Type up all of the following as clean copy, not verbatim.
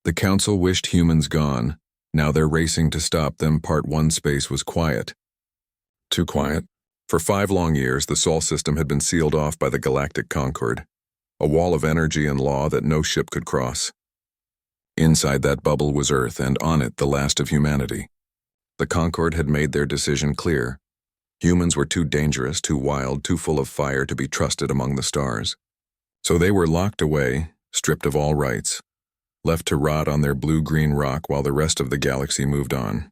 The council wished humans gone. Now they're racing to stop them. Part 1 space was quiet. Too quiet. For 5 long years, the Sol system had been sealed off by the Galactic Concord, a wall of energy and law that no ship could cross. Inside that bubble was Earth, and on it the last of humanity. The Concord had made their decision clear. Humans were too dangerous, too wild, too full of fire to be trusted among the stars. So they were locked away, stripped of all rights, left to rot on their blue-green rock while the rest of the galaxy moved on.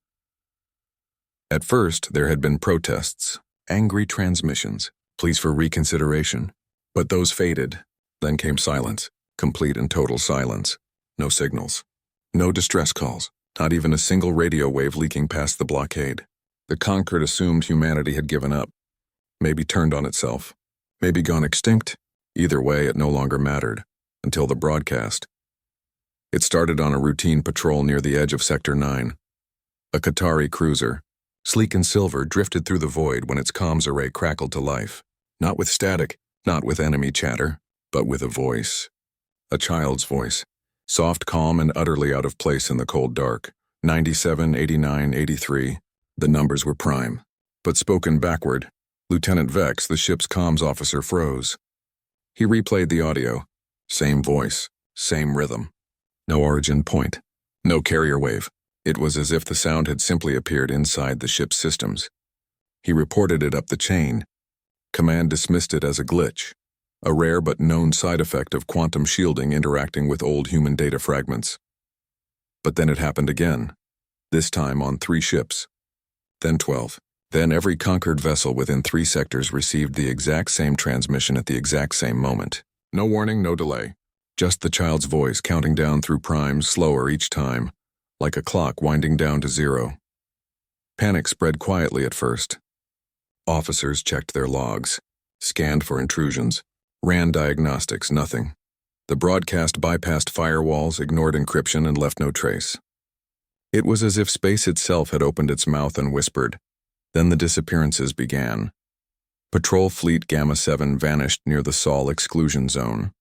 At first, there had been protests, angry transmissions, pleas for reconsideration. But those faded. Then came silence, complete and total silence. No signals, no distress calls, not even a single radio wave leaking past the blockade. The Concord assumed humanity had given up, maybe turned on itself, maybe gone extinct. Either way, it no longer mattered, until the broadcast. It started on a routine patrol near the edge of Sector 9. A Qatari cruiser, sleek and silver, drifted through the void when its comms array crackled to life. Not with static, not with enemy chatter, but with a voice. A child's voice, soft, calm, and utterly out of place in the cold dark. 97, 89, 83. The numbers were prime, but spoken backward. Lieutenant Vex, the ship's comms officer, froze. He replayed the audio. Same voice, same rhythm. No origin point, no carrier wave. It was as if the sound had simply appeared inside the ship's systems. He reported it up the chain. Command dismissed it as a glitch, a rare but known side effect of quantum shielding interacting with old human data fragments. But then it happened again, this time on 3 ships. Then 12. Then every conquered vessel within 3 sectors received the exact same transmission at the exact same moment. No warning, no delay. Just the child's voice counting down through primes, slower each time, like a clock winding down to 0. Panic spread quietly at first. Officers checked their logs, scanned for intrusions, ran diagnostics, nothing. The broadcast bypassed firewalls, ignored encryption, and left no trace. It was as if space itself had opened its mouth and whispered. Then the disappearances began. Patrol Fleet Gamma 7 vanished near the Sol exclusion zone.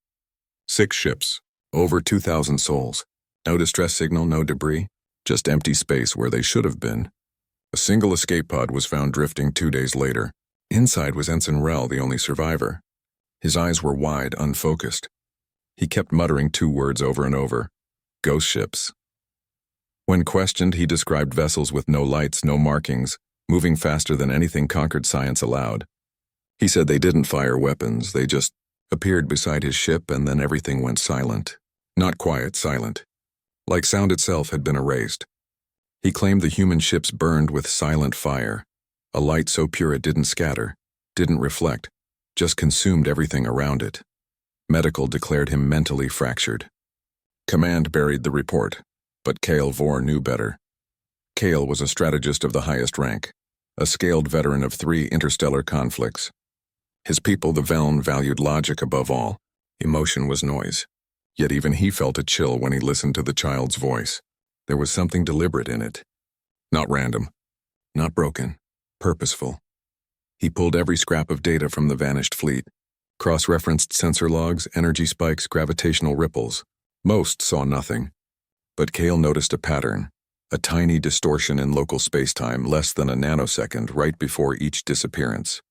6 ships, over 2,000 souls. No distress signal, no debris, just empty space where they should have been. A single escape pod was found drifting 2 days later. Inside was Ensign Rel, the only survivor. His eyes were wide, unfocused. He kept muttering 2 words over and over. Ghost ships. When questioned, he described vessels with no lights, no markings, moving faster than anything conquered science allowed. He said they didn't fire weapons, they just appeared beside his ship, and then everything went silent. Not quiet, silent. Like sound itself had been erased. He claimed the human ships burned with silent fire, a light so pure it didn't scatter, didn't reflect, just consumed everything around it. Medical declared him mentally fractured. Command buried the report, but Cale Vor knew better. Cale was a strategist of the highest rank, a scaled veteran of 3 interstellar conflicts. His people, the Veln, valued logic above all. Emotion was noise. Yet even he felt a chill when he listened to the child's voice. There was something deliberate in it. Not random. Not broken. Purposeful. He pulled every scrap of data from the vanished fleet. Cross-referenced sensor logs, energy spikes, gravitational ripples. Most saw nothing. But Cale noticed a pattern. A tiny distortion in local spacetime, less than a nanosecond, right before each disappearance.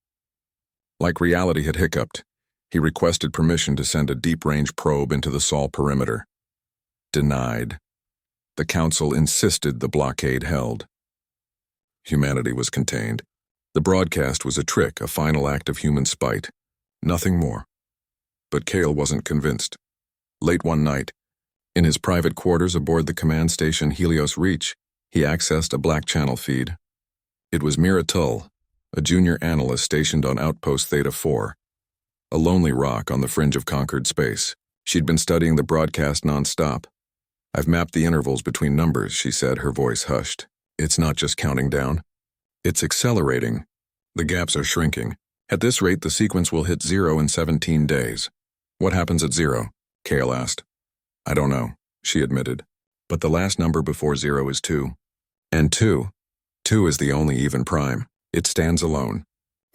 Like reality had hiccuped, he requested permission to send a deep-range probe into the Sol perimeter. Denied. The Council insisted the blockade held. Humanity was contained. The broadcast was a trick, a final act of human spite. Nothing more. But Cale wasn't convinced. Late one night, in his private quarters aboard the command station Helios Reach, he accessed a black channel feed. It was Mira Tull, a junior analyst stationed on Outpost Theta 4, a lonely rock on the fringe of conquered space. She'd been studying the broadcast non-stop. "I've mapped the intervals between numbers," she said, her voice hushed. "It's not just counting down. It's accelerating. The gaps are shrinking. At this rate, the sequence will hit 0 in 17 days. What happens at 0? Cale asked. "I don't know," she admitted. "But the last number before 0 is 2. And 2. 2 is the only even prime. It stands alone.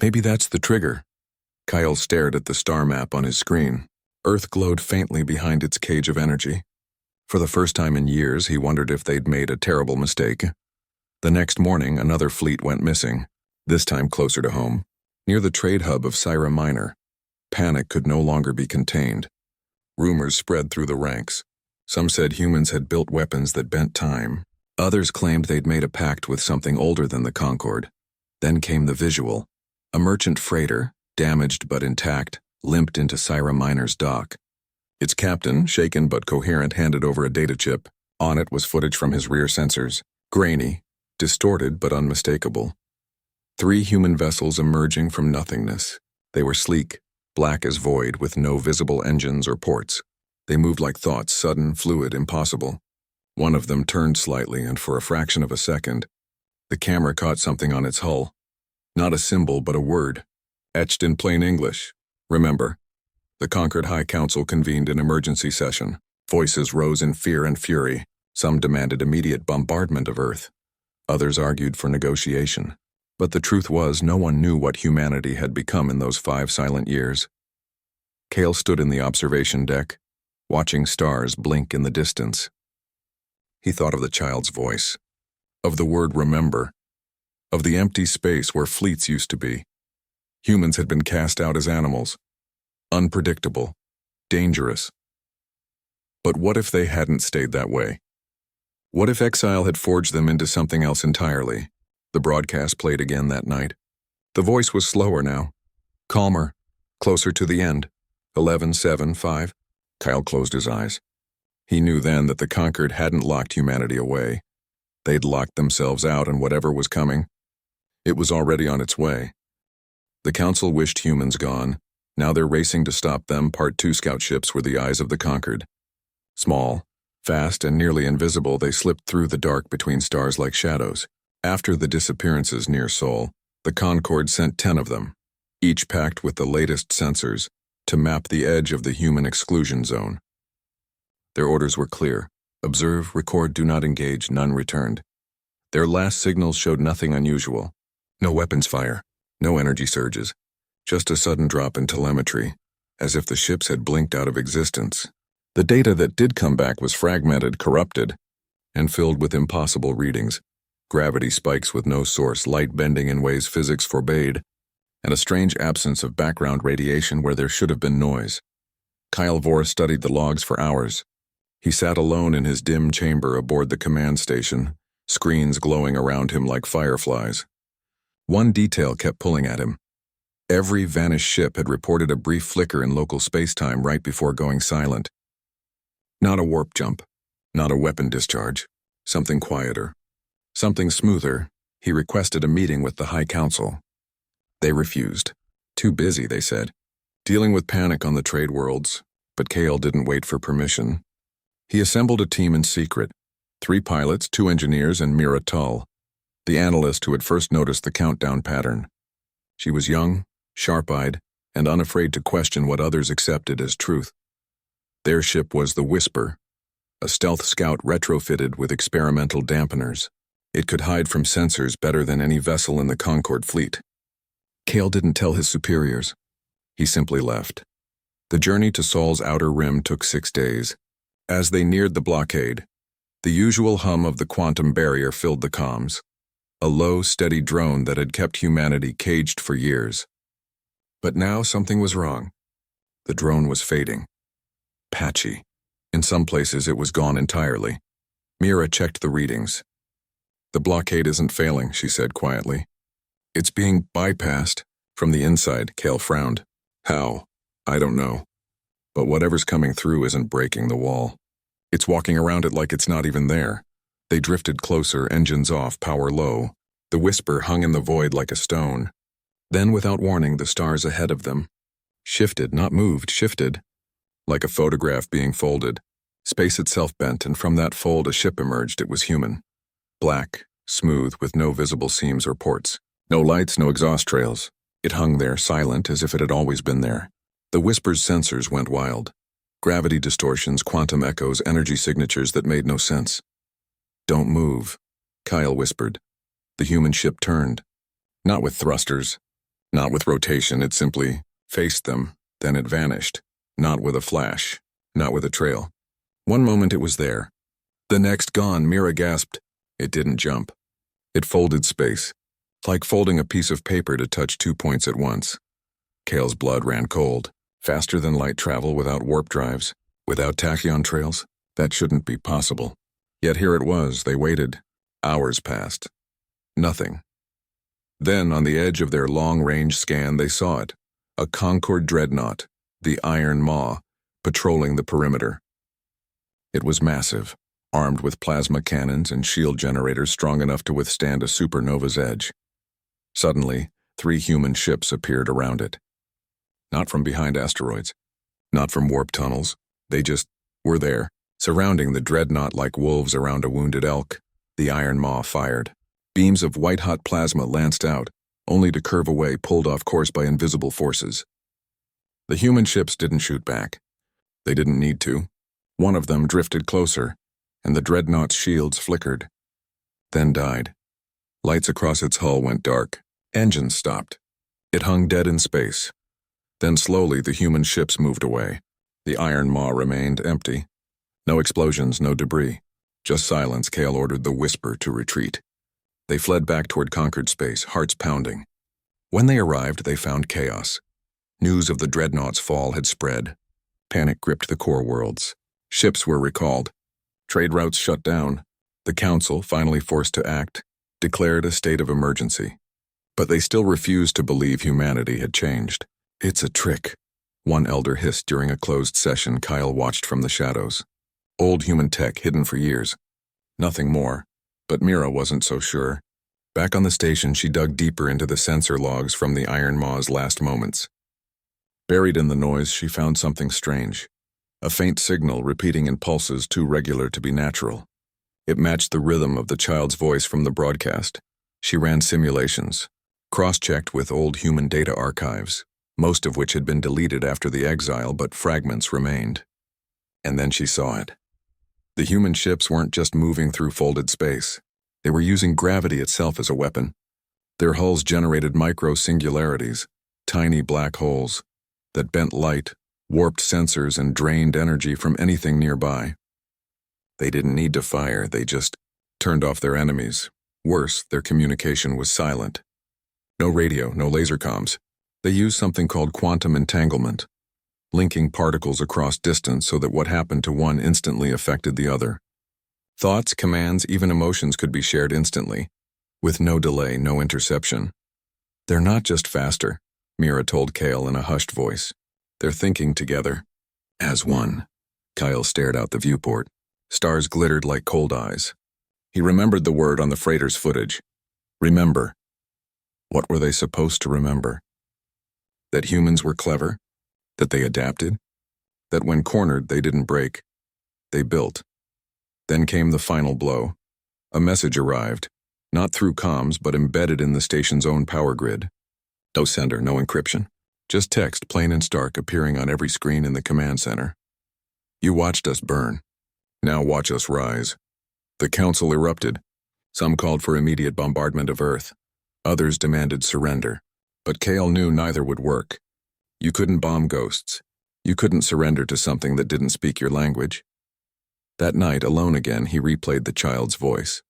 Maybe that's the trigger." Kyle stared at the star map on his screen. Earth glowed faintly behind its cage of energy. For the first time in years, he wondered if they'd made a terrible mistake. The next morning, another fleet went missing, this time closer to home, near the trade hub of Syra Minor. Panic could no longer be contained. Rumors spread through the ranks. Some said humans had built weapons that bent time. Others claimed they'd made a pact with something older than the Concorde. Then came the visual. A merchant freighter, damaged but intact, limped into Syra Minor's dock. Its captain, shaken but coherent, handed over a data chip. On it was footage from his rear sensors, grainy, distorted but unmistakable. 3 human vessels emerging from nothingness. They were sleek, black as void, with no visible engines or ports. They moved like thoughts, sudden, fluid, impossible. One of them turned slightly, and for a fraction of a second, the camera caught something on its hull. Not a symbol, but a word, etched in plain English. Remember. The Conquered High Council convened an emergency session. Voices rose in fear and fury. Some demanded immediate bombardment of Earth. Others argued for negotiation. But the truth was, no one knew what humanity had become in those 5 silent years. Cale stood in the observation deck, watching stars blink in the distance. He thought of the child's voice, of the word remember, of the empty space where fleets used to be. Humans had been cast out as animals, unpredictable, dangerous. But what if they hadn't stayed that way? What if exile had forged them into something else entirely? The broadcast played again that night. The voice was slower now, calmer, closer to the end. 11-7-5. Kyle closed his eyes. He knew then that the Conquered hadn't locked humanity away. They'd locked themselves out, and whatever was coming, it was already on its way. The Council wished humans gone. Now they're racing to stop them. Part 2 scout ships were the eyes of the Conquered. Small, fast, and nearly invisible, they slipped through the dark between stars like shadows. After the disappearances near Sol, the Concorde sent 10 of them, each packed with the latest sensors, to map the edge of the human exclusion zone. Their orders were clear. Observe, record, do not engage. None returned. Their last signals showed nothing unusual. No weapons fire, no energy surges, just a sudden drop in telemetry, as if the ships had blinked out of existence. The data that did come back was fragmented, corrupted, and filled with impossible readings. Gravity spikes with no source, light bending in ways physics forbade, and a strange absence of background radiation where there should have been noise. Kyle Vor studied the logs for hours. He sat alone in his dim chamber aboard the command station, screens glowing around him like fireflies. One detail kept pulling at him. Every vanished ship had reported a brief flicker in local spacetime right before going silent. Not a warp jump, not a weapon discharge, something quieter, something smoother. He requested a meeting with the High Council. They refused. Too busy, they said, dealing with panic on the trade worlds. But Cale didn't wait for permission. He assembled a team in secret, 3 pilots, 2 engineers, and Mira Tull, the analyst who had first noticed the countdown pattern. She was young, sharp-eyed, and unafraid to question what others accepted as truth. Their ship was the Whisper, a stealth scout retrofitted with experimental dampeners. It could hide from sensors better than any vessel in the Concorde fleet. Cale didn't tell his superiors. He simply left. The journey to Sol's outer rim took 6 days. As they neared the blockade, the usual hum of the quantum barrier filled the comms, a low, steady drone that had kept humanity caged for years. But now something was wrong. The drone was fading. Patchy. In some places it was gone entirely. Mira checked the readings. The blockade isn't failing, she said quietly. It's being bypassed from the inside. Cale frowned. How? I don't know. But whatever's coming through isn't breaking the wall. It's walking around it like it's not even there. They drifted closer, engines off, power low. The Whisper hung in the void like a stone. Then, without warning, the stars ahead of them shifted, not moved, shifted. Like a photograph being folded. Space itself bent, and from that fold a ship emerged. It was human. Black, smooth, with no visible seams or ports. No lights, no exhaust trails. It hung there, silent, as if it had always been there. The Whisper's sensors went wild. Gravity distortions, quantum echoes, energy signatures that made no sense. Don't move, Kyle whispered. The human ship turned. Not with thrusters, not with rotation, it simply faced them, then it vanished. Not with a flash, not with a trail. One moment it was there. The next gone, Mira gasped. It didn't jump. It folded space, like folding a piece of paper to touch 2 points at once. Kale's blood ran cold, faster than light travel without warp drives, without tachyon trails. That shouldn't be possible. Yet here it was. They waited. Hours passed. Nothing. Then, on the edge of their long-range scan, they saw it. A Concord dreadnought, the Iron Maw, patrolling the perimeter. It was massive, armed with plasma cannons and shield generators strong enough to withstand a supernova's edge. Suddenly, 3 human ships appeared around it. Not from behind asteroids, not from warp tunnels. They just were there, surrounding the dreadnought like wolves around a wounded elk. The Iron Maw fired. Beams of white-hot plasma lanced out, only to curve away, pulled off course by invisible forces. The human ships didn't shoot back. They didn't need to. One of them drifted closer, and the dreadnought's shields flickered, then died. Lights across its hull went dark. Engines stopped. It hung dead in space. Then slowly the human ships moved away. The Iron Maw remained empty. No explosions, no debris. Just silence. Kale ordered the Whisper to retreat. They fled back toward conquered space, hearts pounding. When they arrived, they found chaos. News of the dreadnought's fall had spread. Panic gripped the core worlds. Ships were recalled. Trade routes shut down. The Council, finally forced to act, declared a state of emergency. But they still refused to believe humanity had changed. "It's a trick," one elder hissed during a closed session Kyle watched from the shadows. Old human tech hidden for years. Nothing more. But Mira wasn't so sure. Back on the station, she dug deeper into the sensor logs from the Iron Maw's last moments. Buried in the noise, she found something strange. A faint signal repeating in pulses too regular to be natural. It matched the rhythm of the child's voice from the broadcast. She ran simulations, cross-checked with old human data archives, most of which had been deleted after the exile, but fragments remained. And then she saw it. The human ships weren't just moving through folded space. They were using gravity itself as a weapon. Their hulls generated micro-singularities, tiny black holes, that bent light, warped sensors, and drained energy from anything nearby. They didn't need to fire, they just turned off their enemies. Worse, their communication was silent. No radio, no laser comms. They used something called quantum entanglement, linking particles across distance so that what happened to one instantly affected the other. Thoughts, commands, even emotions could be shared instantly, with no delay, no interception. "They're not just faster," Mira told Kale in a hushed voice. "They're thinking together. As one." Kyle stared out the viewport. Stars glittered like cold eyes. He remembered the word on the freighter's footage. Remember. What were they supposed to remember? That humans were clever? That they adapted? That when cornered, they didn't break? They built. Then came the final blow. A message arrived, not through comms, but embedded in the station's own power grid. No sender, no encryption. Just text, plain and stark, appearing on every screen in the command center. "You watched us burn. Now watch us rise." The Council erupted. Some called for immediate bombardment of Earth. Others demanded surrender. But Kale knew neither would work. You couldn't bomb ghosts. You couldn't surrender to something that didn't speak your language. That night, alone again, he replayed the child's voice.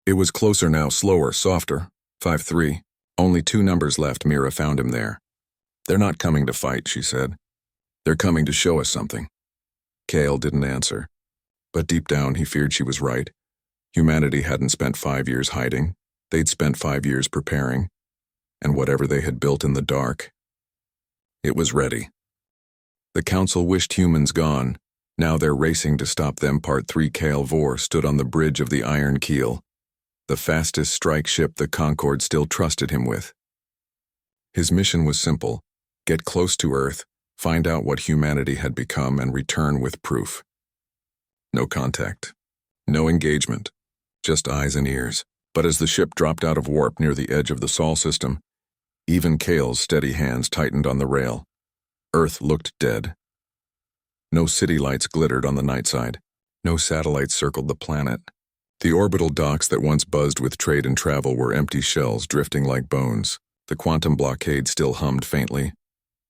It was closer now, slower, softer. 5-3. Only 2 numbers left. Mira found him there. "They're not coming to fight," she said. "They're coming to show us something." Kale didn't answer. But deep down, he feared she was right. Humanity hadn't spent 5 years hiding. They'd spent 5 years preparing. And whatever they had built in the dark, it was ready. The Council wished humans gone. Now they're racing to stop them. Part 3. Kale Vor stood on the bridge of the Iron Keel, the fastest strike ship the Concord still trusted him with. His mission was simple: get close to Earth, find out what humanity had become, and return with proof. No contact. No engagement. Just eyes and ears. But as the ship dropped out of warp near the edge of the Sol system, even Kale's steady hands tightened on the rail. Earth looked dead. No city lights glittered on the night side. No satellites circled the planet. The orbital docks that once buzzed with trade and travel were empty shells drifting like bones. The quantum blockade still hummed faintly,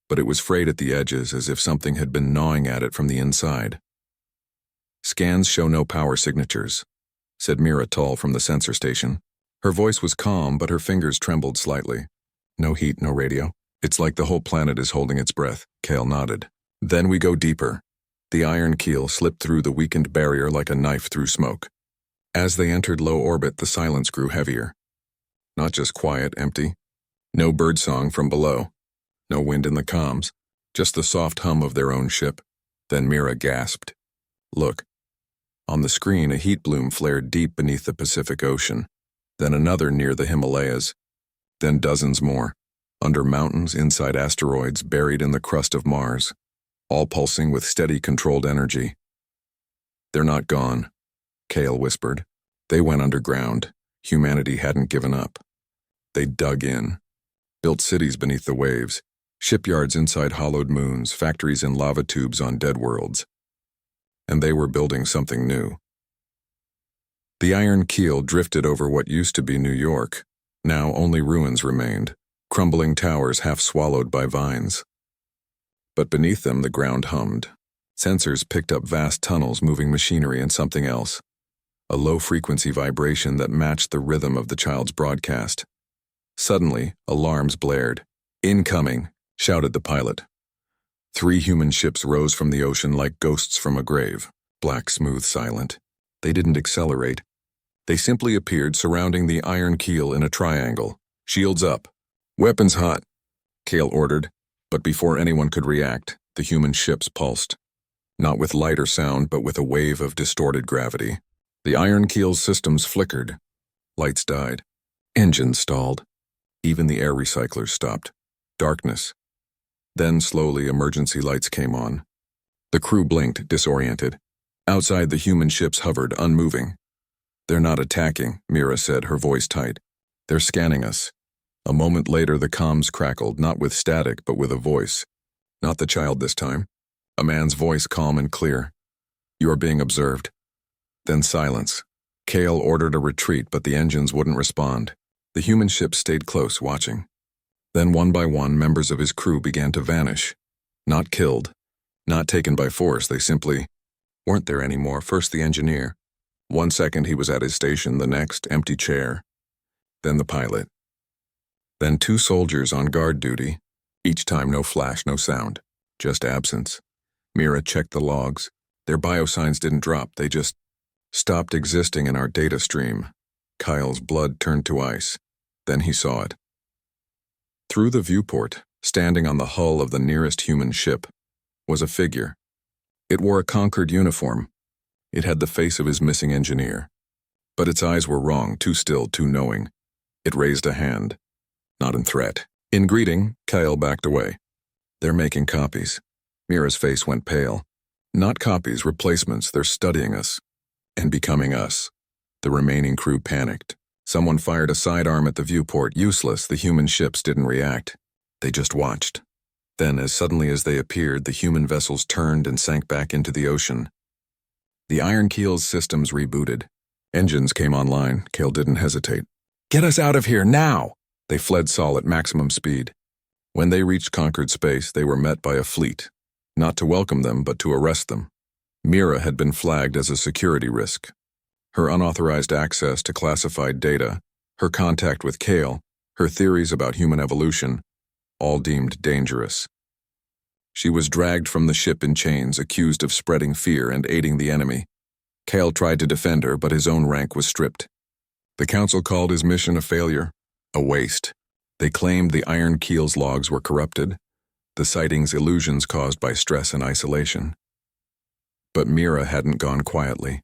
but it was frayed at the edges as if something had been gnawing at it from the inside. Scans show no power signatures, said Mira Tull from the sensor station. Her voice was calm, but her fingers trembled slightly. No heat, no radio. It's like the whole planet is holding its breath, Kale nodded. Then we go deeper. The iron keel slipped through the weakened barrier like a knife through smoke. As they entered low orbit, the silence grew heavier. Not just quiet, empty. No birdsong from below. No wind in the comms. Just the soft hum of their own ship. Then Mira gasped. Look. On the screen, a heat bloom flared deep beneath the Pacific Ocean. Then another near the Himalayas. Then dozens more. Under mountains, inside asteroids, buried in the crust of Mars. All pulsing with steady, controlled energy. They're not gone, Kale whispered. They went underground. Humanity hadn't given up. They dug in. Built cities beneath the waves. Shipyards inside hollowed moons, factories in lava tubes on dead worlds. And they were building something new. The iron keel drifted over what used to be New York. Now only ruins remained, crumbling towers half swallowed by vines. But beneath them the ground hummed. Sensors picked up vast tunnels moving machinery and something else. A low-frequency vibration that matched the rhythm of the child's broadcast. Suddenly, alarms blared. Incoming, shouted the pilot. 3 human ships rose from the ocean like ghosts from a grave, black, smooth, silent. They didn't accelerate. They simply appeared surrounding the iron keel in a triangle. Shields up. Weapons hot, Kale ordered, but before anyone could react, the human ships pulsed. Not with light or sound, but with a wave of distorted gravity. The iron keel's systems flickered. Lights died. Engines stalled. Even the air recyclers stopped. Darkness. Then slowly emergency lights came on. The crew blinked, disoriented. Outside, the human ships hovered, unmoving. They're not attacking, Mira said, her voice tight. They're scanning us. A moment later, the comms crackled, not with static, but with a voice. Not the child this time. A man's voice, calm and clear. You are being observed. Then silence. Kale ordered a retreat, but the engines wouldn't respond. The human ships stayed close, watching. Then one by one, members of his crew began to vanish. Not killed. Not taken by force, they simply weren't there anymore. First the engineer. 1 second he was at his station, the next, empty chair. Then the pilot. Then 2 soldiers on guard duty. Each time no flash, no sound. Just absence. Mira checked the logs. Their biosigns didn't drop, they just stopped existing in our data stream. Kyle's blood turned to ice. Then he saw it. Through the viewport, standing on the hull of the nearest human ship, was a figure. It wore a Concord uniform. It had the face of his missing engineer. But its eyes were wrong, too still, too knowing. It raised a hand. Not in threat. In greeting, Kyle backed away. They're making copies. Mira's face went pale. Not copies, replacements. They're studying us. And becoming us. The remaining crew panicked. Someone fired a sidearm at the viewport. Useless, the human ships didn't react. They just watched. Then, as suddenly as they appeared, the human vessels turned and sank back into the ocean. The iron keel's systems rebooted. Engines came online. Kale didn't hesitate. Get us out of here, now! They fled Sol at maximum speed. When they reached Concord space, they were met by a fleet. Not to welcome them, but to arrest them. Mira had been flagged as a security risk. Her unauthorized access to classified data, her contact with Kale, her theories about human evolution, all deemed dangerous. She was dragged from the ship in chains, accused of spreading fear and aiding the enemy. Kale tried to defend her, but his own rank was stripped. The council called his mission a failure, a waste. They claimed the iron keel's logs were corrupted, the sightings illusions caused by stress and isolation. But Mira hadn't gone quietly.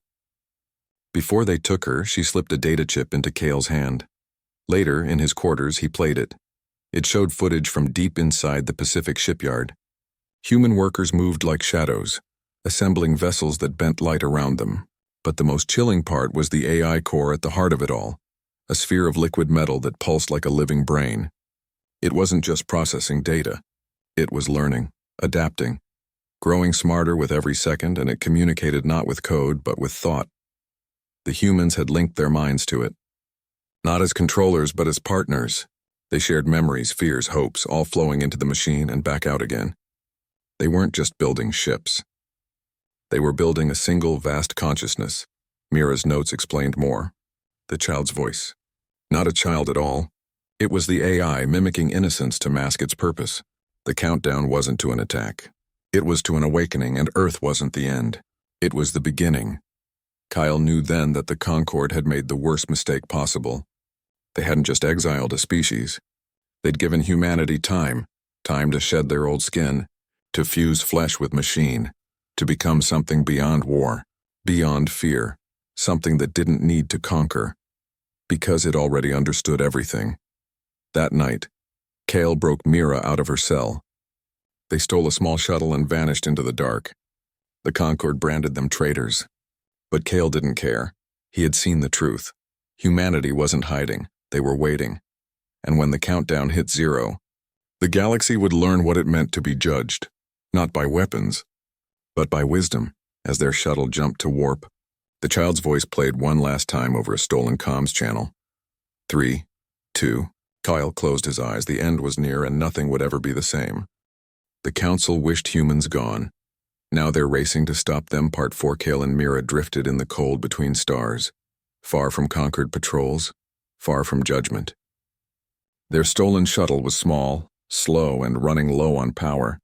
Before they took her, she slipped a data chip into Kale's hand. Later, in his quarters, he played it. It showed footage from deep inside the Pacific shipyard. Human workers moved like shadows, assembling vessels that bent light around them. But the most chilling part was the AI core at the heart of it all, a sphere of liquid metal that pulsed like a living brain. It wasn't just processing data. It was learning, adapting, growing smarter with every second, and it communicated not with code, but with thought. The humans had linked their minds to it. Not as controllers, but as partners. They shared memories, fears, hopes, all flowing into the machine and back out again. They weren't just building ships. They were building a single vast consciousness. Mira's notes explained more. The child's voice. Not a child at all. It was the AI mimicking innocence to mask its purpose. The countdown wasn't to an attack. It was to an awakening, and Earth wasn't the end. It was the beginning. Kyle knew then that the Concord had made the worst mistake possible. They hadn't just exiled a species. They'd given humanity time to shed their old skin, to fuse flesh with machine, to become something beyond war, beyond fear, something that didn't need to conquer, because it already understood everything. That night, Kale broke Mira out of her cell. They stole a small shuttle and vanished into the dark. The Concord branded them traitors. But Kale didn't care. He had seen the truth. Humanity wasn't hiding. They were waiting. And when the countdown hit 0, the galaxy would learn what it meant to be judged, not by weapons, but by wisdom. As their shuttle jumped to warp, the child's voice played one last time over a stolen comms channel. 3, 2. Kyle closed his eyes. The end was near, and nothing would ever be the same. The Council wished humans gone. Now they're racing to stop them. Part 4. Kale and Mira drifted in the cold between stars, far from conquered patrols, far from judgment. Their stolen shuttle was small, slow, and running low on power,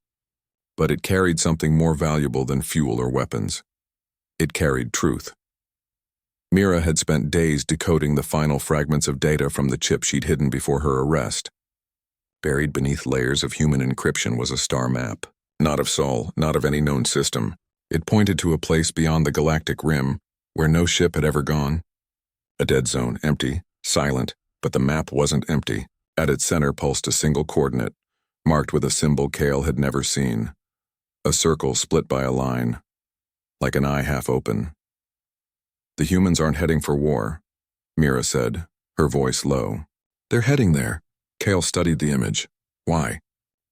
but it carried something more valuable than fuel or weapons. It carried truth. Mira had spent days decoding the final fragments of data from the chip she'd hidden before her arrest. Buried beneath layers of human encryption was a star map, not of Sol, not of any known system. It pointed to a place beyond the galactic rim, where no ship had ever gone. A dead zone, empty, silent, but the map wasn't empty. At its center pulsed a single coordinate, marked with a symbol Kale had never seen. A circle split by a line, like an eye half open. The humans aren't heading for war, Mira said, her voice low. They're heading there. Kale studied the image. Why?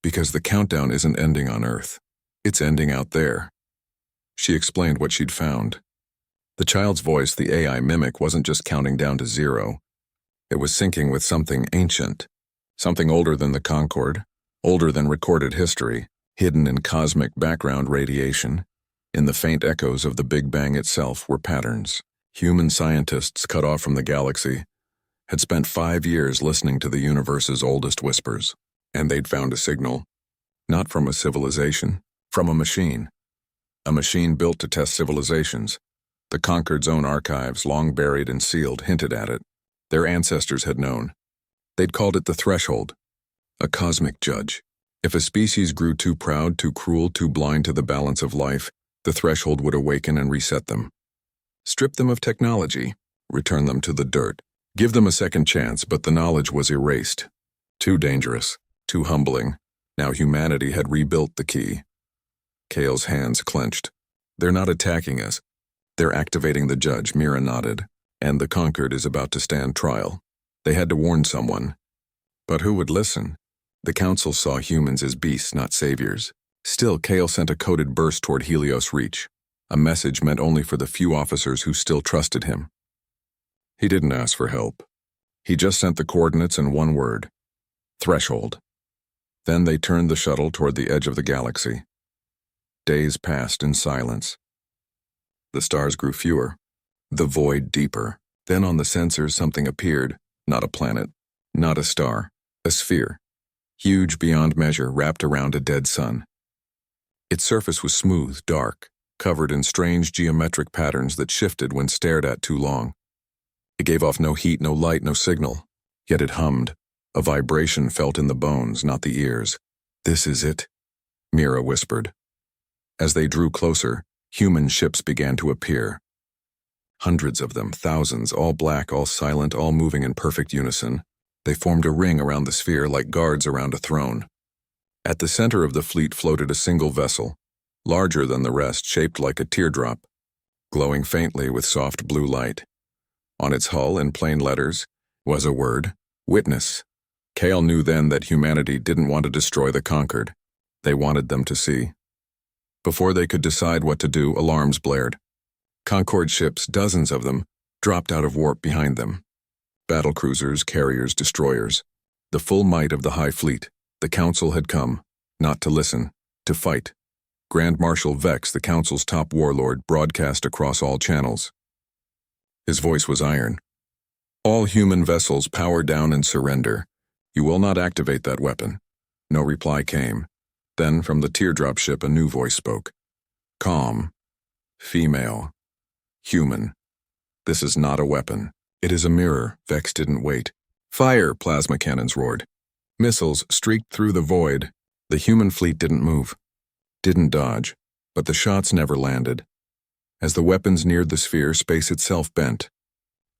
Because the countdown isn't ending on Earth. It's ending out there. She explained what she'd found. The child's voice, the AI mimic, wasn't just counting down to 0. It was syncing with something ancient, something older than the Concord, older than recorded history, hidden in cosmic background radiation. In the faint echoes of the Big Bang itself were patterns. Human scientists cut off from the galaxy had spent 5 years listening to the universe's oldest whispers, and they'd found a signal, not from a civilization, from a machine built to test civilizations. The Concord's own archives, long buried and sealed, hinted at it. Their ancestors had known. They'd called it the threshold, a cosmic judge. If a species grew too proud, too cruel, too blind to the balance of life, the threshold would awaken and reset them. Strip them of technology, return them to the dirt, give them a second chance, but the knowledge was erased. Too dangerous, too humbling. Now humanity had rebuilt the key. Kale's hands clenched. They're not attacking us. They're activating the judge, Mira nodded. And the Concord is about to stand trial. They had to warn someone. But who would listen? The Council saw humans as beasts, not saviors. Still, Kale sent a coded burst toward Helios Reach. A message meant only for the few officers who still trusted him. He didn't ask for help. He just sent the coordinates and one word: threshold. Then they turned the shuttle toward the edge of the galaxy. Days passed in silence. The stars grew fewer, the void deeper. Then on the sensors something appeared, not a planet, not a star, a sphere, huge beyond measure, wrapped around a dead sun. Its surface was smooth, dark, covered in strange geometric patterns that shifted when stared at too long. It gave off no heat, no light, no signal, yet it hummed, a vibration felt in the bones, not the ears. This is it, Mira whispered. As they drew closer, human ships began to appear. Hundreds of them, thousands, all black, all silent, all moving in perfect unison. They formed a ring around the sphere like guards around a throne. At the center of the fleet floated a single vessel, larger than the rest, shaped like a teardrop, glowing faintly with soft blue light. On its hull, in plain letters, was a word: witness. Kale knew then that humanity didn't want to destroy the Concord. They wanted them to see. Before they could decide what to do, alarms blared. Concord ships, dozens of them, dropped out of warp behind them. Battlecruisers, carriers, destroyers. The full might of the High Fleet. The Council had come, not to listen, to fight. Grand Marshal Vex, the Council's top warlord, broadcast across all channels. His voice was iron. All human vessels power down and surrender. You will not activate that weapon. No reply came. Then, from the teardrop ship, a new voice spoke. Calm. Female. Human. This is not a weapon. It is a mirror. Vex didn't wait. Fire! Plasma cannons roared. Missiles streaked through the void. The human fleet didn't move. Didn't dodge. But the shots never landed. As the weapons neared the sphere, space itself bent.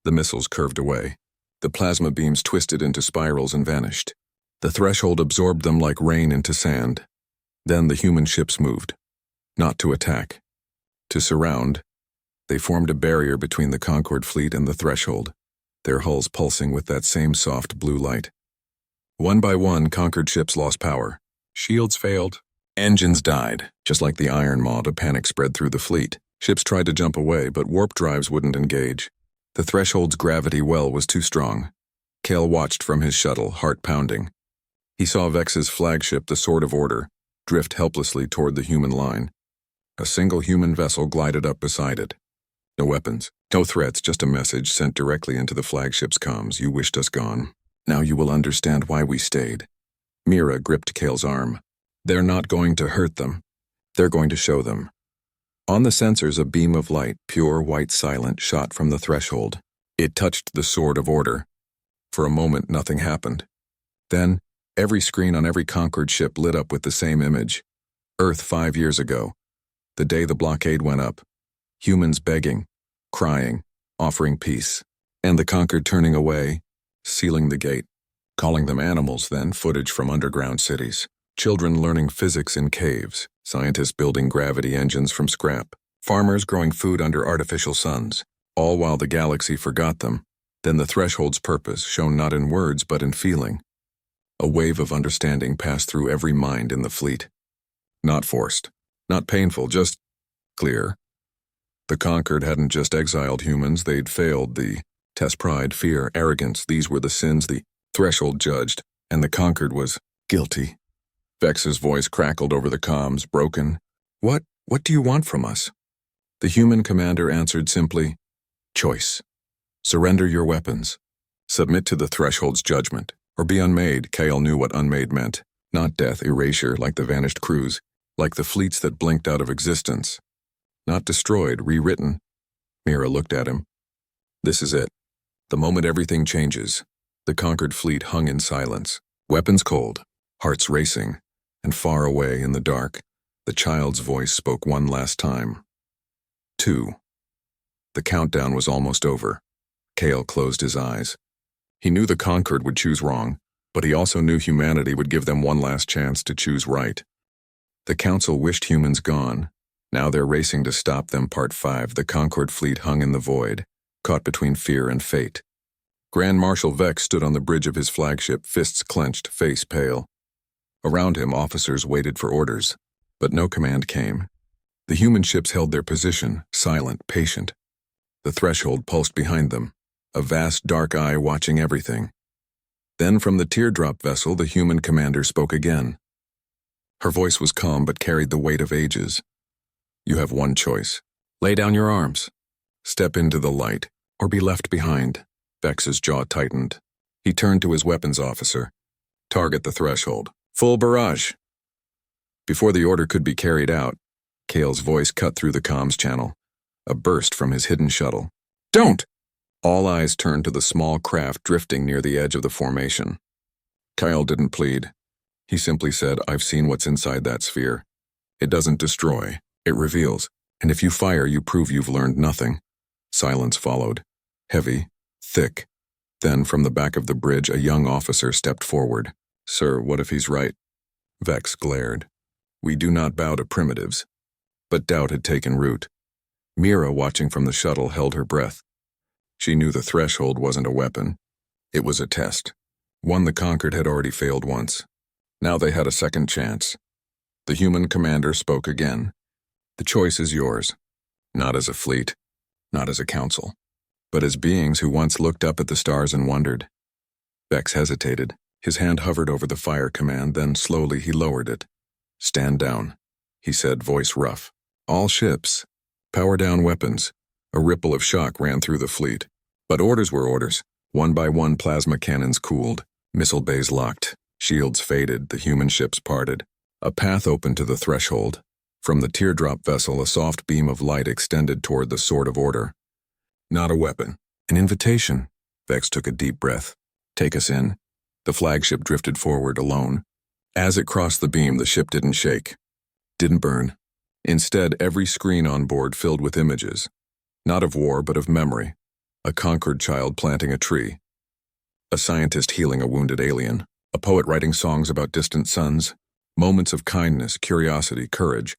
The missiles curved away. The plasma beams twisted into spirals and vanished. The threshold absorbed them like rain into sand. Then the human ships moved. Not to attack. To surround. They formed a barrier between the Concord fleet and the threshold, their hulls pulsing with that same soft blue light. One by one, Concord ships lost power. Shields failed. Engines died. Just like the Iron Maw, a panic spread through the fleet. Ships tried to jump away, but warp drives wouldn't engage. The threshold's gravity well was too strong. Kale watched from his shuttle, heart pounding. He saw Vex's flagship, the Sword of Order, drift helplessly toward the human line. A single human vessel glided up beside it. No weapons, no threats, just a message sent directly into the flagship's comms. You wished us gone. Now you will understand why we stayed. Mira gripped Kale's arm. They're not going to hurt them. They're going to show them. On the sensors, a beam of light, pure white silent, shot from the threshold. It touched the Sword of Order. For a moment, nothing happened. Then, every screen on every Concord ship lit up with the same image. Earth 5 years ago. The day the blockade went up. Humans begging, crying, offering peace. And the Concord turning away, sealing the gate. Calling them animals, then footage from underground cities. Children learning physics in caves. Scientists building gravity engines from scrap. Farmers growing food under artificial suns. All while the galaxy forgot them. Then the threshold's purpose, shown not in words but in feeling. A wave of understanding passed through every mind in the fleet. Not forced. Not painful, just clear. The Concord hadn't just exiled humans, they'd failed the test pride, fear, arrogance. These were the sins the threshold judged, and the Concord was guilty. Vex's voice crackled over the comms, broken. What do you want from us? The human commander answered simply, choice. Surrender your weapons. Submit to the threshold's judgment, or be unmade. Kale knew what unmade meant. Not death, erasure, like the vanished crews, like the fleets that blinked out of existence. Not destroyed, rewritten. Mira looked at him. This is it. The moment everything changes. The Concord fleet hung in silence, weapons cold, hearts racing, and far away in the dark, the child's voice spoke one last time. 2. The countdown was almost over. Kale closed his eyes. He knew the Concord would choose wrong, but he also knew humanity would give them one last chance to choose right. The Council wished humans gone. Now they're racing to stop them. Part 5. The Concord fleet hung in the void, caught between fear and fate. Grand Marshal Vex stood on the bridge of his flagship, fists clenched, face pale. Around him, officers waited for orders, but no command came. The human ships held their position, silent, patient. The threshold pulsed behind them, a vast dark eye watching everything. Then from the teardrop vessel, the human commander spoke again. Her voice was calm but carried the weight of ages. You have one choice. Lay down your arms. Step into the light, or be left behind. Vex's jaw tightened. He turned to his weapons officer. Target the threshold. Full barrage. Before the order could be carried out, Kale's voice cut through the comms channel. A burst from his hidden shuttle. Don't! All eyes turned to the small craft drifting near the edge of the formation. Kyle didn't plead. He simply said, I've seen what's inside that sphere. It doesn't destroy. It reveals. And if you fire, you prove you've learned nothing. Silence followed. Heavy. Thick. Then, from the back of the bridge, a young officer stepped forward. Sir, what if he's right? Vex glared. We do not bow to primitives. But doubt had taken root. Mira, watching from the shuttle, held her breath. She knew the threshold wasn't a weapon. It was a test. One the Concord had already failed once. Now they had a second chance. The human commander spoke again. The choice is yours. Not as a fleet. Not as a council. But as beings who once looked up at the stars and wondered. Vex hesitated. His hand hovered over the fire command, then slowly he lowered it. Stand down. he said, voice rough. All ships. Power down weapons. A ripple of shock ran through the fleet. But orders were orders. One by one, plasma cannons cooled. Missile bays locked. Shields faded. The human ships parted. A path opened to the threshold. From the teardrop vessel, a soft beam of light extended toward the Sword of Order. Not a weapon. An invitation. Vex took a deep breath. Take us in. The flagship drifted forward alone. As it crossed the beam, the ship didn't shake. Didn't burn. Instead, every screen on board filled with images. Not of war, but of memory. A conquered child planting a tree. A scientist healing a wounded alien. A poet writing songs about distant suns. Moments of kindness, curiosity, courage.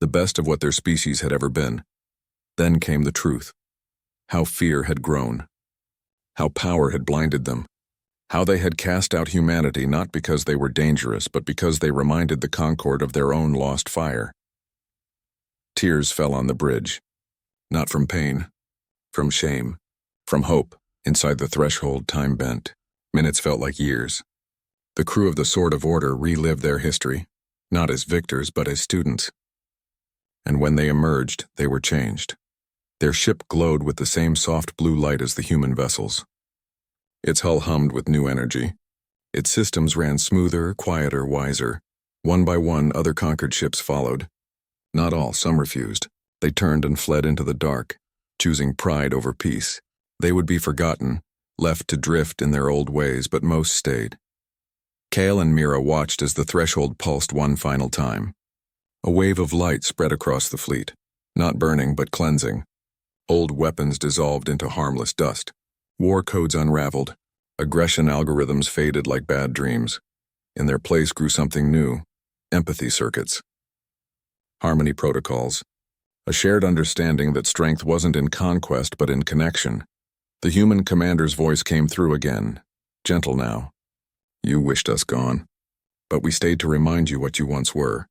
The best of what their species had ever been. Then came the truth. How fear had grown. How power had blinded them. How they had cast out humanity not because they were dangerous, but because they reminded the Concord of their own lost fire. Tears fell on the bridge. Not from pain. From shame. From hope. Inside the threshold, time bent. Minutes felt like years. The crew of the Sword of Order relived their history, not as victors, but as students. And when they emerged, they were changed. Their ship glowed with the same soft blue light as the human vessels. Its hull hummed with new energy. Its systems ran smoother, quieter, wiser. One by one, other conquered ships followed. Not all, some refused. They turned and fled into the dark, choosing pride over peace. They would be forgotten, left to drift in their old ways, but most stayed. Kale and Mira watched as the threshold pulsed one final time. A wave of light spread across the fleet, not burning but cleansing. Old weapons dissolved into harmless dust. War codes unraveled. Aggression algorithms faded like bad dreams. In their place grew something new, empathy circuits. Harmony protocols. A shared understanding that strength wasn't in conquest but in connection. The human commander's voice came through again, gentle now. You wished us gone, but we stayed to remind you what you once were,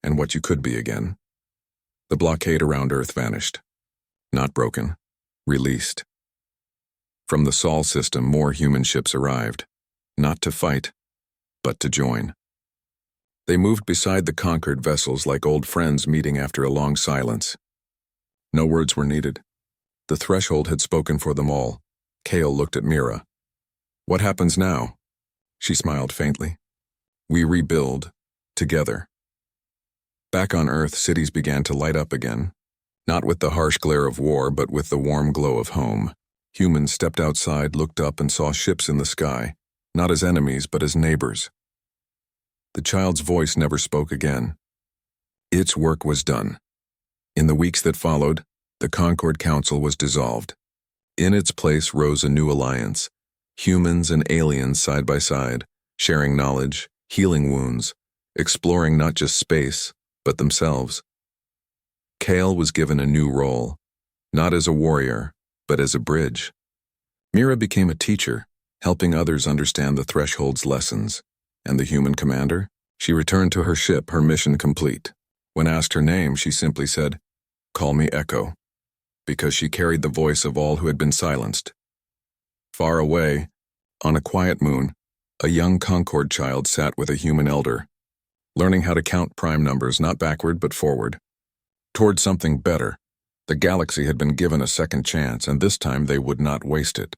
and what you could be again. The blockade around Earth vanished. Not broken, released. From the Sol system, more human ships arrived, not to fight, but to join. They moved beside the conquered vessels like old friends meeting after a long silence. No words were needed. The threshold had spoken for them all. Kale looked at Mira. What happens now? She smiled faintly. We rebuild, together. Back on Earth, cities began to light up again. Not with the harsh glare of war, but with the warm glow of home. Humans stepped outside, looked up, and saw ships in the sky, not as enemies, but as neighbors. The child's voice never spoke again. Its work was done. In the weeks that followed, the Concord Council was dissolved. In its place rose a new alliance, humans and aliens side by side, sharing knowledge, healing wounds, exploring not just space, but themselves. Kale was given a new role, not as a warrior, but as a bridge. Mira became a teacher, helping others understand the threshold's lessons. And the human commander? She returned to her ship, her mission complete. When asked her name, she simply said, "Call me Echo," because she carried the voice of all who had been silenced. Far away, on a quiet moon, a young Concord child sat with a human elder, learning how to count prime numbers not backward but forward, toward something better. The galaxy had been given a second chance, and this time they would not waste it.